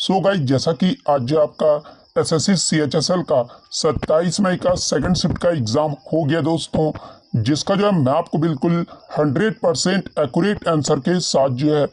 So guys, जैसा कि आज जो आपका एसएससी सीएचएसएल का 27 मई का सेकंड शिफ्ट का एग्ज़ाम हो गया दोस्तों, जिसका जो है मैं आपको बिल्कुल 100% एक्यूरेट आंसर के साथ जो है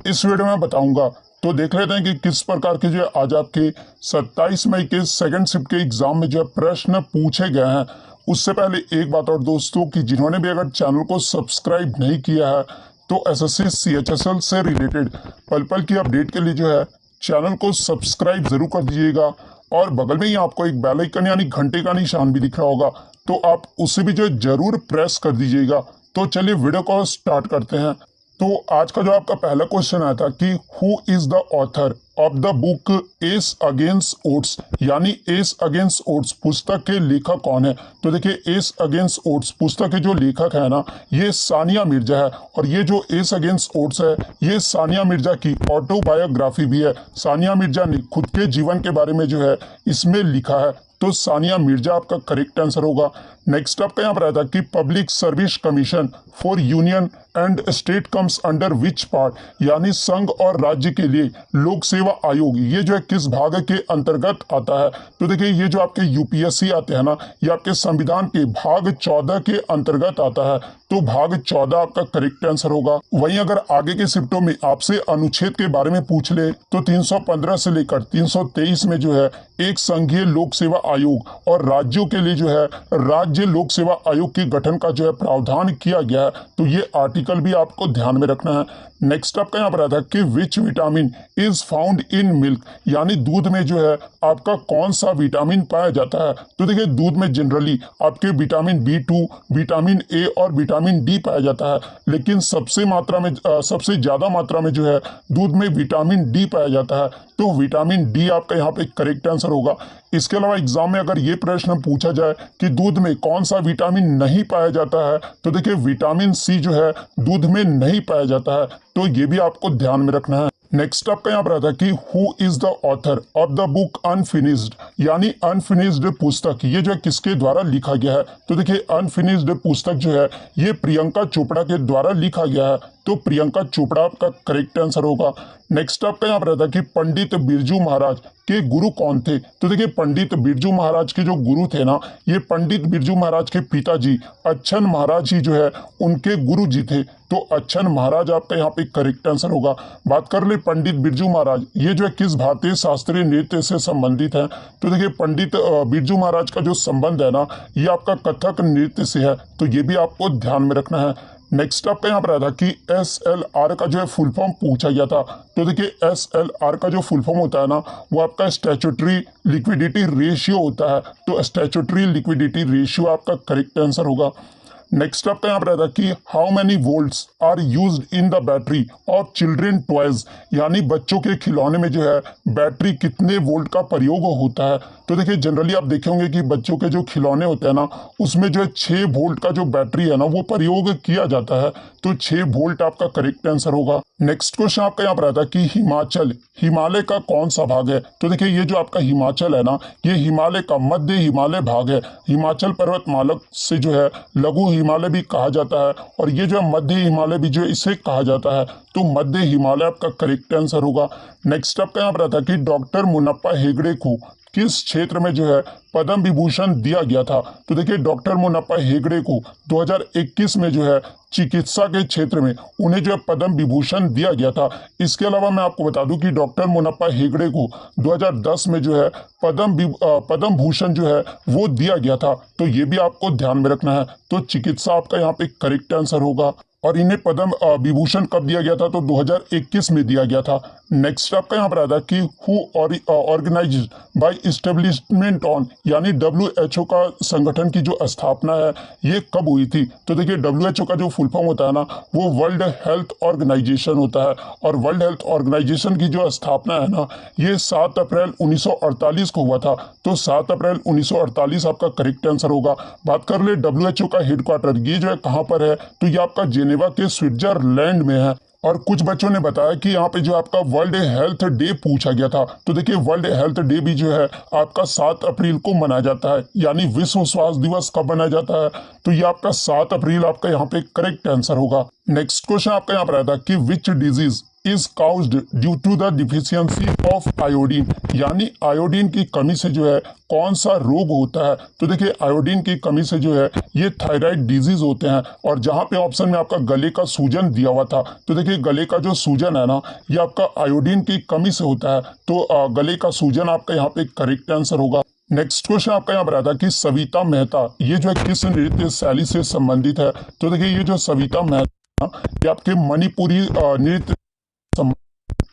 इस वीडियो में बताऊंगा। तो देख लेते हैं कि किस प्रकार के जो है आज आपके 27 मई के सेकंड शिफ्ट के एग्ज़ाम में जो है प्रश्न पूछे गए हैं। उससे पहले एक बात और दोस्तों, कि जिन्होंने भी अगर चैनल को सब्सक्राइब नहीं किया है तो एसएससी सीएचएसएल से रिलेटेड पल पल की अपडेट के लिए जो है चैनल को सब्सक्राइब जरूर कर दीजिएगा। और बगल में ही आपको एक बेल आइकन यानी घंटे का निशान भी दिख रहा होगा, तो आप उसे भी जो है जरूर प्रेस कर दीजिएगा। तो चलिए वीडियो को स्टार्ट करते हैं। तो आज का जो आपका पहला क्वेश्चन आया था कि who is the author of the book S against odds, यानी एस अगेंस्ट ओड्स पुस्तक के लेखक कौन है। तो देखिए, एस अगेंस्ट ओड्स पुस्तक के जो लेखक है ना, ये सानिया मिर्जा है। और ये जो एस अगेंस्ट ओड्स है, ये सानिया मिर्जा की ऑटोबायोग्राफी भी है। सानिया मिर्जा ने खुद के जीवन के बारे में जो है इसमें लिखा है। तो सानिया मिर्जा आपका करेक्ट आंसर होगा। नेक्स्ट आपका यहाँ पर आया था कि public service commission for union and state comes under which part, यानी संघ और राज्य के लिए लोक सेवा आयोग, ये जो है किस भाग के अंतर्गत आता है। तो देखिए, ये जो आपके यूपीएससी आते हैं ना, ये आपके संविधान के भाग 14 के अंतर्गत आता है। तो भाग 14 आपका करेक्ट आंसर होगा। वहीं अगर आगे के शिफ्टों में आपसे अनुच्छेद के बारे में पूछ ले तो 315 से लेकर 323 में जो है एक संघीय लोक सेवा आयोग और राज्यों के लिए जो है राज्य लोक सेवा आयोग के गठन का जो है प्रावधान किया गया है। तो ये आर्टिकल भी आपको ध्यान में रखना है। नेक्स्ट आपका यहाँ पर आता है कि which vitamin is found in milk, यानी दूध में जो है आपका कौन सा विटामिन पाया जाता है। तो देखिए, दूध में जनरली आपके विटामिन B2, विटामिन ए और विटामिन डी पाया जाता है, लेकिन सबसे ज्यादा मात्रा में जो है दूध में विटामिन डी पाया जाता है। तो विटामिन डी आपका यहाँ पे करेक्ट आंसर होगा। इसके अलावा एग्जाम में अगर ये प्रश्न पूछा जाए कि दूध में कौन सा विटामिन नहीं पाया जाता है, तो देखिए विटामिन सी जो है दूध में नहीं पाया जाता है। तो ये भी आपको ध्यान में रखना है। नेक्स्ट आपका यहाँ पर आता है कि who is the author of the book unfinished, यानी अनफिनिश्ड पुस्तक, ये जो है किसके द्वारा लिखा गया है। तो देखिए, अनफिनिश्ड पुस्तक जो है ये प्रियंका चोपड़ा के द्वारा लिखा गया है। तो प्रियंका चोपड़ा आपका करेक्ट आंसर होगा। नेक्स्ट आपका यहाँ पर आता है कि पंडित बिरजू महाराज के गुरु कौन थे। तो देखिए, पंडित बिरजू महाराज के जो गुरु थे ना, ये पंडित बिरजू महाराज के पिताजी अच्छन महाराज ही जो है उनके गुरु जी थे। तो अच्छन महाराज आपका यहाँ पे करेक्ट आंसर होगा। बात कर ले पंडित बिरजू महाराज, ये जो है किस भारतीय शास्त्रीय नृत्य से संबंधित है। तो देखिए, पंडित बिरजू महाराज का जो संबंध है ना, ये आपका कथक नृत्य से है। तो ये भी आपको ध्यान में रखना है। नेक्स्ट आपका यहाँ पर आया था कि SLR का जो है फुल फॉर्म पूछा गया था। तो देखिए, SLR का जो फुल फॉर्म होता है ना, वो आपका स्टैट्यूटरी लिक्विडिटी रेशियो होता है। तो स्टैट्यूटरी लिक्विडिटी रेशियो आपका करेक्ट आंसर होगा। नेक्स्ट आपका यहाँ पर आता है कि how many volts are used in the battery of children toys, यानी बच्चों के खिलौने में जो है बैटरी कितने वोल्ट का प्रयोग होता है। तो देखिए, जनरली आप देखे होंगे कि बच्चों के जो खिलौने होते हैं ना, उसमें जो है 6 वोल्ट का जो बैटरी है ना, वो प्रयोग किया जाता है। तो 6 वोल्ट आपका करेक्ट आंसर होगा। नेक्स्ट क्वेश्चन आपका यहाँ पर आता है कि हिमालय का कौन सा भाग है। तो देखिए, ये जो आपका हिमाचल है ना, ये हिमालय का मध्य हिमालय भाग है। हिमाचल पर्वतमाला से जो है लघु हिमालय भी कहा जाता है, और ये जो है मध्य हिमालय भी जो है इसे कहा जाता है। तो मध्य हिमालय आपका करेक्ट आंसर होगा। नेक्स्ट आपका यहाँ पर आता है कि डॉक्टर मुनप्पा हेगड़े को किस क्षेत्र में जो है पद्म विभूषण दिया गया था। तो देखिए, डॉक्टर मुनप्पा हेगड़े को 2021 में जो है चिकित्सा के क्षेत्र में उन्हें जो है पद्म विभूषण दिया गया था। इसके अलावा मैं आपको बता दूं कि डॉक्टर मुनप्पा हेगड़े को 2010 में जो है पद्म भूषण जो है वो दिया गया था। तो ये भी आपको ध्यान में रखना है। तो चिकित्सा आपका यहाँ पे करेक्ट आंसर होगा। और इन्हें पद्म विभूषण कब दिया गया था, तो 2021 में दिया गया था। नेक्स्ट आपका यहाँ पर आता है कि who organized by establishment on, यानी WHO का संगठन की जो स्थापना है ये कब हुई थी। तो देखिए, WHO का जो फुल फॉर्म होता है ना, वो वर्ल्ड हेल्थ ऑर्गेनाइजेशन होता है। और वर्ल्ड हेल्थ ऑर्गेनाइजेशन की जो स्थापना है ना, ये 7 अप्रैल 1948 को हुआ था। तो 7 अप्रैल 1948 आपका करेक्ट आंसर होगा। बात कर ले WHO का हेडक्वार्टर, ये जो है कहाँ पर है, तो ये आपका जेनेवा के स्विट्जरलैंड में है। और कुछ बच्चों ने बताया कि यहाँ पे जो आपका वर्ल्ड हेल्थ डे पूछा गया था। तो देखिए, वर्ल्ड हेल्थ डे भी जो है आपका 7 अप्रैल को मनाया जाता है, यानी विश्व स्वास्थ्य दिवस कब मनाया जाता है, तो ये आपका 7 अप्रैल आपका यहाँ पे करेक्ट आंसर होगा। नेक्स्ट क्वेश्चन आपका यहाँ पर आया था कि which disease is caused due to the deficiency of iodine, यानी आयोडीन की कमी से जो है कौन सा रोग होता है। तो देखिए आयोडीन की कमी से जो है ये थायराइड डिजीज होते हैं। और जहां पे ऑप्शन में आपका गले का सूजन दिया हुआ था, तो देखिए गले का जो सूजन है ना, ये आपका आयोडीन की कमी से होता है। तो गले का सूजन आपका यहाँ पे करेक्ट आंसर होगा। नेक्स्ट क्वेश्चन आपका यहाँ पर आता है कि सविता मेहता ये जो है किस नृत्य शैली से संबंधित है। तो देखिए ये जो सविता मेहता ये आपके मणिपुरी नृत्य,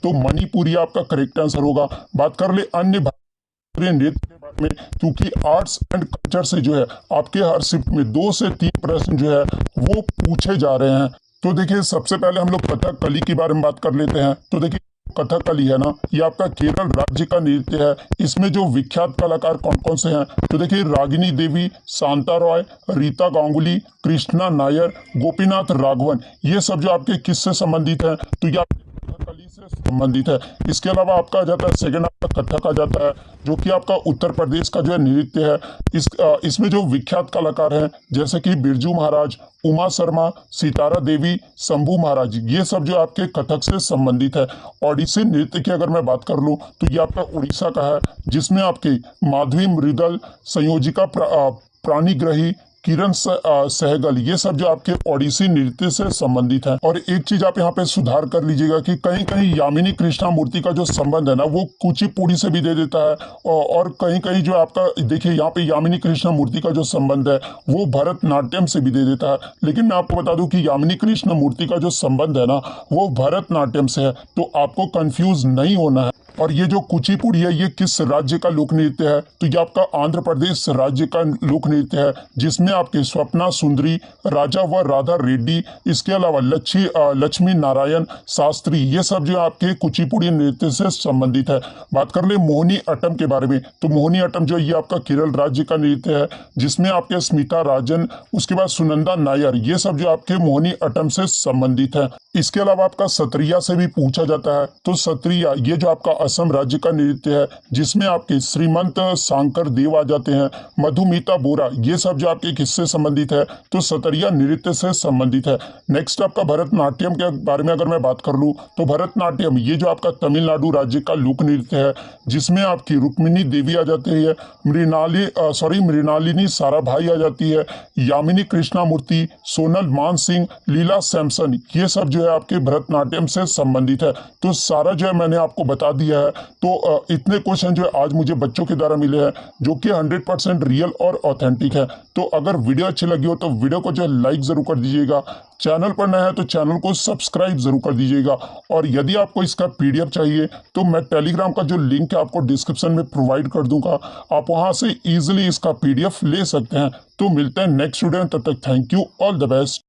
तो मणिपुरी आपका करेक्ट आंसर होगा। बात कर ले अन्य भारतीय नृत्य के बारे में, क्योंकि आर्ट्स एंड कल्चर से जो है आपके हर शिफ्ट में 2 से 3 प्रश्न जो है वो पूछे जा रहे हैं। तो देखिए सबसे पहले हम लोग कथकली के बारे में बात कर लेते हैं। तो देखिए कथकली है ना, ये आपका केरल राज्य का नृत्य है। इसमें जो विख्यात कलाकार कौन कौन से हैं, तो देखिए रागिनी देवी, शांता रॉय, रीता गांगुली, कृष्णा नायर, गोपीनाथ राघवन, ये सब जो आपके किससे संबंधित हैं, तो ये कथकली से संबंधित है। इसके अलावा आपका आ जाता है सेकंड आपका कथक आ जाता है, जो कि आपका उत्तर प्रदेश का जो है नृत्य है। इसमें जो विख्यात कलाकार हैं जैसे कि बिरजू महाराज, उमा शर्मा, सितारा देवी, शंभू महाराज, ये सब जो आपके कथक से संबंधित है। ओडिसी नृत्य की अगर मैं बात कर लूँ तो ये आपका उड़ीसा का है, जिसमें आपके माधवी मृदल, संयोजिका प्राणीग्रही, किरण सहगल, ये सब जो आपके ओडिसी नृत्य से संबंधित है। और एक चीज आप यहाँ पे सुधार कर लीजिएगा कि कहीं कहीं यामिनी कृष्णा मूर्ति का जो संबंध है ना वो कुचिपुड़ी से भी दे देता है, और कहीं कहीं जो आपका देखिए यहाँ पे यामिनी कृष्णा मूर्ति का जो संबंध है वो भरतनाट्यम से भी दे देता है। लेकिन मैं आपको बता दूं कि यामिनी कृष्ण मूर्ति का जो संबंध है ना वो भरतनाट्यम से है, तो आपको कंफ्यूज नहीं होना है। और ये जो कुचिपुड़ी है ये किस राज्य का लोक नृत्य है, तो ये आपका आंध्र प्रदेश राज्य का लोक नृत्य है, जिसमें आपके स्वप्ना सुंदरी, राजा व राधा रेड्डी, इसके अलावा लक्ष्मी नारायण शास्त्री, ये सब जो आपके कुचिपुड़ी नृत्य से संबंधित है। बात कर ले मोहिनी अट्टम के बारे में, तो मोहिनी अट्टम जो ये आपका केरल राज्य का नृत्य है, जिसमें आपके स्मिता राजन, उसके बाद सुनंदा नायर, ये सब जो आपके मोहिनी अट्टम से संबंधित है। इसके अलावा आपका सत्रिया से भी पूछा जाता है, तो सत्रिया ये जो आपका असम राज्य का नृत्य है, जिसमें आपके श्रीमंत शंकर देव आ जाते हैं, मधुमिता बोरा, ये सब जो आपके किससे संबंधित है, तो सतरिया नृत्य से संबंधित है। नेक्स्ट आपका भरतनाट्यम के बारे में अगर मैं बात कर लूँ तो भरतनाट्यम ये जो आपका तमिलनाडु राज्य का लोक नृत्य है, जिसमें आपकी रुक्मिणी देवी आ जाती है, मृणालिनी साराभाई आ जाती है, यामिनी कृष्णामूर्ति, सोनल मान सिंह, लीला सैमसन, ये सब जो है आपके भरतनाट्यम से संबंधित है। तो सारा जो है मैंने आपको बता दिया है। तो इतने क्वेश्चन जो है आज मुझे बच्चों के द्वारा मिले हैं, जो कि 100% रियल और ऑथेंटिक है। तो अगर वीडियो अच्छी लगी हो तो वीडियो को जो है लाइक जरूर कर दीजिएगा, चैनल पर नया है तो चैनल को सब्सक्राइब जरूर कर दीजिएगा। और यदि आपको इसका पीडीएफ चाहिए तो मैं टेलीग्राम का जो लिंक है आपको डिस्क्रिप्शन में प्रोवाइड कर दूंगा, आप वहां से इजीली इसका पीडीएफ ले सकते हैं। तो मिलते हैं नेक्स्ट वीडियो में, तब तक thank you, all the best.